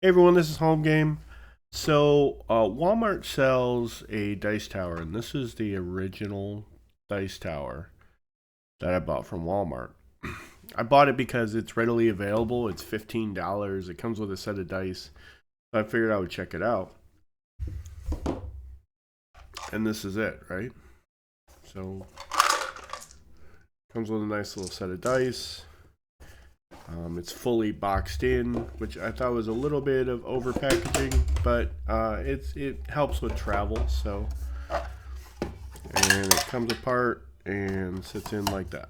Hey everyone, this is Home Game. Walmart sells a dice tower, and this is the original dice tower that I bought from Walmart. I bought it because it's readily available. It's $15. It comes with a set of dice. So I figured I would check it out. And this is it, right? So, comes with a nice little set of dice. It's fully boxed in, which I thought was a little bit of over packaging, but it helps with travel. So, and it comes apart and sits in like that.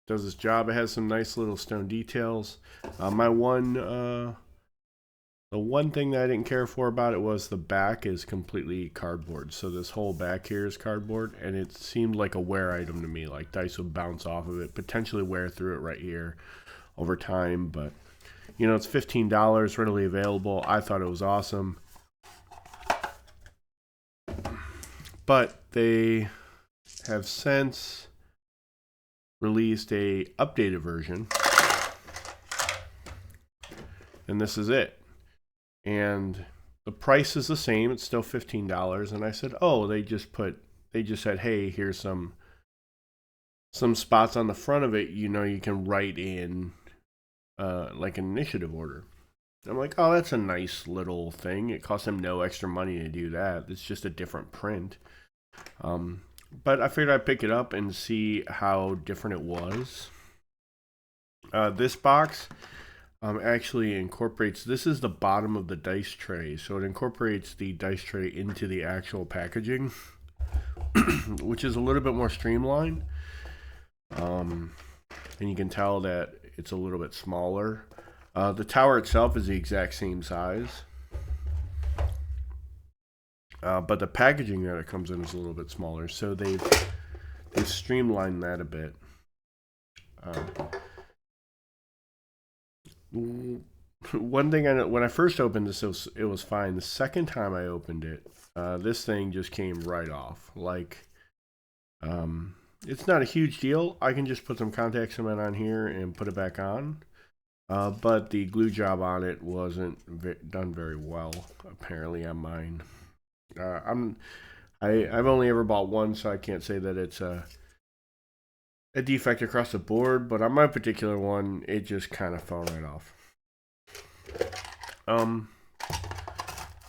Does its job. It has some nice little stone details. The one thing that I didn't care for about it was the back is completely cardboard. So this whole back here is cardboard, and it seemed like a wear item to me. Like dice would bounce off of it, potentially wear through it right here over time. But it's $15, readily available. I thought it was awesome. But they have since released a updated version, and this is it. And the price is the same. It's still $15. And I said, oh, they just said, hey, here's some spots on the front of it. You can write in like an initiative order. I'm like, oh, that's a nice little thing. It costs them no extra money to do that. It's just a different print. But I figured I'd pick it up and see how different it was. This box actually incorporates, this is the bottom of the dice tray, so it incorporates the dice tray into the actual packaging, which is a little bit more streamlined. And you can tell that it's a little bit smaller. The tower itself is the exact same size, but the packaging that it comes in is a little bit smaller, so they've streamlined that a bit. One thing I know, when I first opened this, it was fine. The second time I opened it, this thing just came right off. Like, it's not a huge deal. I can just put some contact cement on here and put it back on. But the glue job on it wasn't done very well, apparently, on mine. I've only ever bought one, so I can't say that it's a defect across the board, but on my particular one, it just kind of fell right off.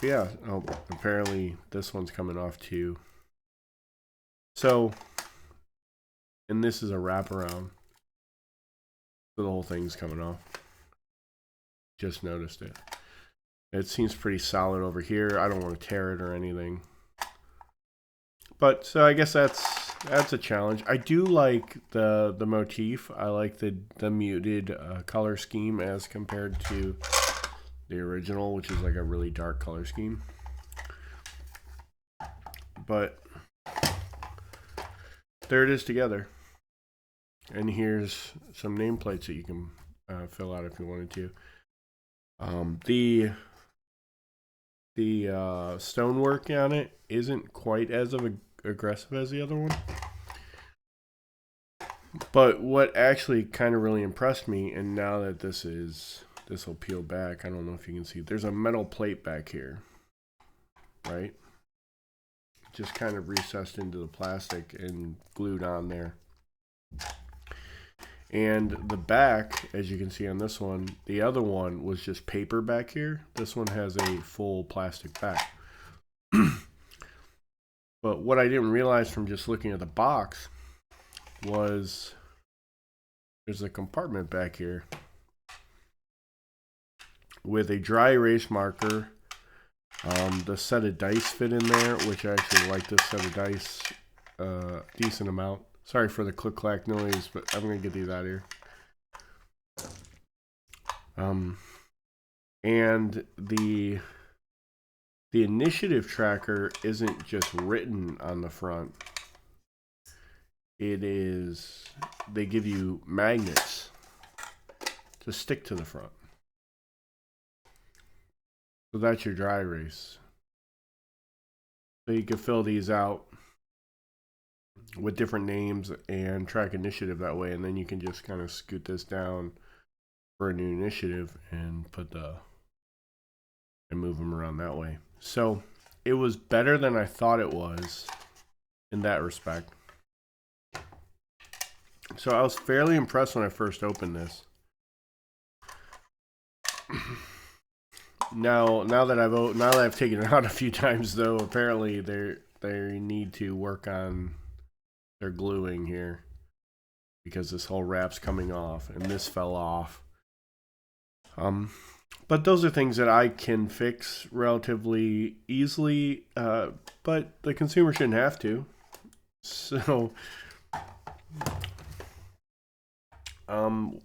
Yeah. Oh, apparently this one's coming off too. So, and this is a wraparound. So the whole thing's coming off. Just noticed it. It seems pretty solid over here. I don't want to tear it or anything. But so I guess that's a challenge. I do like the motif. I like the muted color scheme as compared to the original, which is like a really dark color scheme. But there it is together. And here's some nameplates that you can fill out if you wanted to. The stonework on it isn't quite as aggressive as the other one. But what actually kind of really impressed me, and now that this will peel back, I don't know if you can see, there's a metal plate back here, right? Just kind of recessed into the plastic and glued on there. And the back, as you can see on this one, the other one was just paper back here. This one has a full plastic back. But what I didn't realize from just looking at the box was there's a compartment back here with a dry erase marker. The set of dice fit in there, which I actually like this set of dice decent amount. Sorry for the click clack noise, but I'm gonna get these out of here. And the initiative tracker isn't just written on the front. It is, they give you magnets to stick to the front. So that's your dry erase. So you can fill these out with different names and track initiative that way, and then you can just kind of scoot this down for a new initiative and move them around that way. So it was better than I thought it was in that respect. So I was fairly impressed when I first opened this. Now that I've taken it out a few times, though, apparently they need to work on their gluing here because this whole wrap's coming off and this fell off. But those are things that I can fix relatively easily, but the consumer shouldn't have to. So, one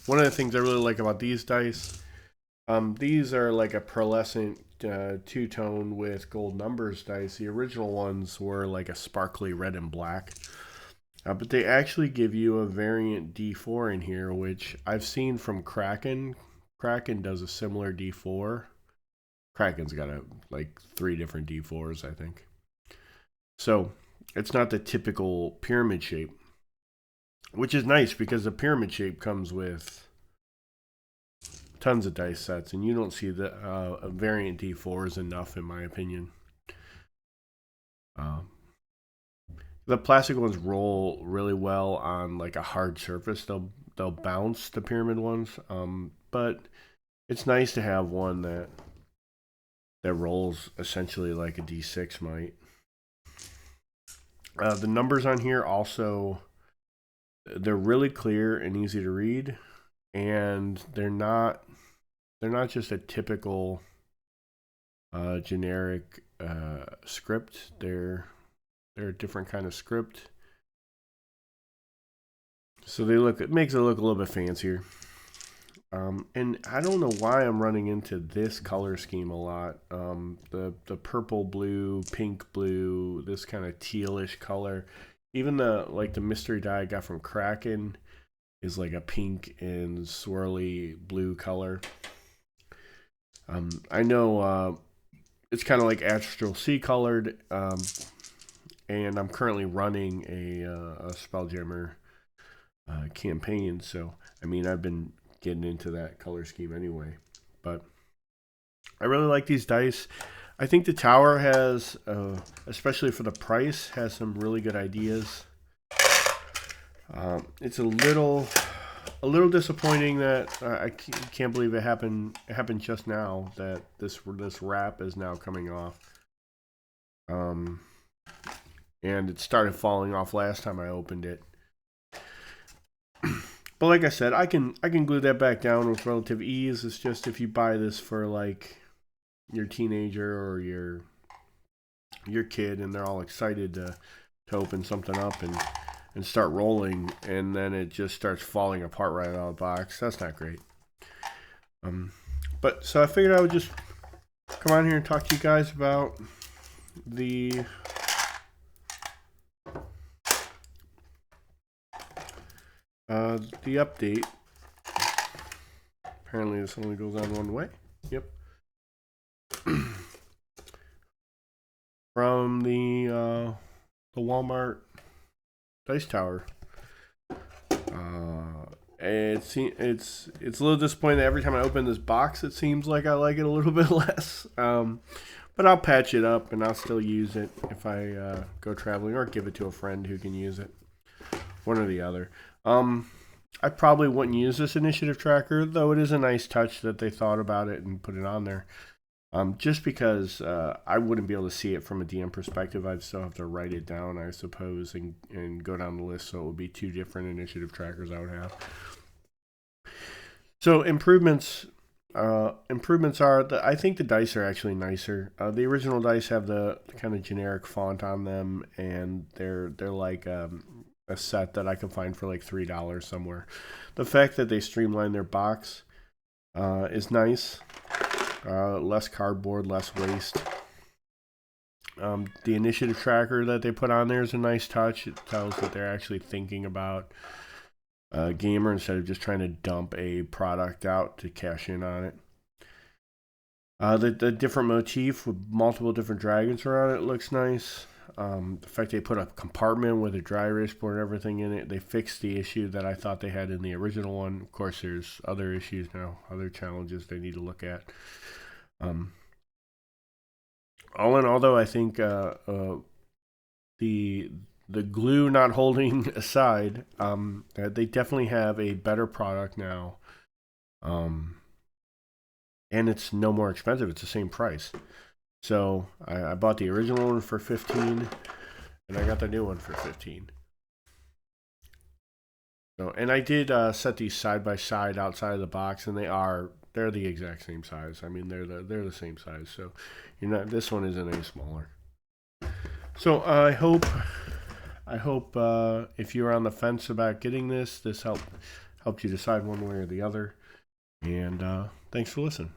of the things I really like about these dice, these are like a pearlescent two-tone with gold numbers dice. The original ones were like a sparkly red and black. But they actually give you a variant D4 in here, which I've seen from Kraken. Kraken does a similar D4. Kraken's got like 3 different D4s, I think. So it's not the typical pyramid shape, which is nice because the pyramid shape comes with tons of dice sets, and you don't see the variant D4s enough, in my opinion. The plastic ones roll really well on like a hard surface. They'll bounce, the pyramid ones, but it's nice to have one that rolls essentially like a D6 might. The numbers on here also, they're really clear and easy to read, and they're not just a typical generic script. They're a different kind of script. So it makes it look a little bit fancier. And I don't know why I'm running into this color scheme a lot. The purple, blue, pink, blue, this kind of tealish color. Even the mystery die I got from Kraken is like a pink and swirly blue color. I know it's kind of like Astral Sea colored. And I'm currently running a Spelljammer campaign, so I mean I've been getting into that color scheme anyway. But I really like these dice. I think the tower has, especially for the price, has some really good ideas. It's a little disappointing that I can't believe it happened. It happened just now that this wrap is now coming off. And it started falling off last time I opened it. But like I said, I can glue that back down with relative ease. It's just if you buy this for like your teenager or your kid and they're all excited to open something up and start rolling, and then it just starts falling apart right out of the box, that's not great. But so I figured I would just come on here and talk to you guys about the update. Apparently this only goes on one way. Yep. From the Walmart Dice Tower. It's a little disappointing that every time I open this box, it seems like I like it a little bit less. But I'll patch it up and I'll still use it if I go traveling, or give it to a friend who can use it. One or the other. I probably wouldn't use this initiative tracker, though it is a nice touch that they thought about it and put it on there. Just because I wouldn't be able to see it from a DM perspective, I'd still have to write it down, I suppose, and go down the list, so it would be 2 different initiative trackers I would have. So improvements are that I think the dice are actually nicer. The original dice have the kind of generic font on them, and they're like a set that I can find for like $3 somewhere. The fact that they streamlined their box is nice. Less cardboard, less waste. The initiative tracker that they put on there is a nice touch. It tells that they're actually thinking about a gamer instead of just trying to dump a product out to cash in on it. The different motif with multiple different dragons around it looks nice. The fact they put a compartment with a dry erase board and everything in it, they fixed the issue that I thought they had in the original one. Of course, there's other issues now, other challenges they need to look at. All in all, though, I think the glue not holding aside, they definitely have a better product now, and it's no more expensive. It's the same price. So I bought the original one for $15, and I got the new one for $15. So, and I did set these side by side outside of the box, and they're the exact same size. I mean, they're the same size. So this one isn't any smaller. So I hope if you're on the fence about getting this helped you decide one way or the other. And thanks for listening.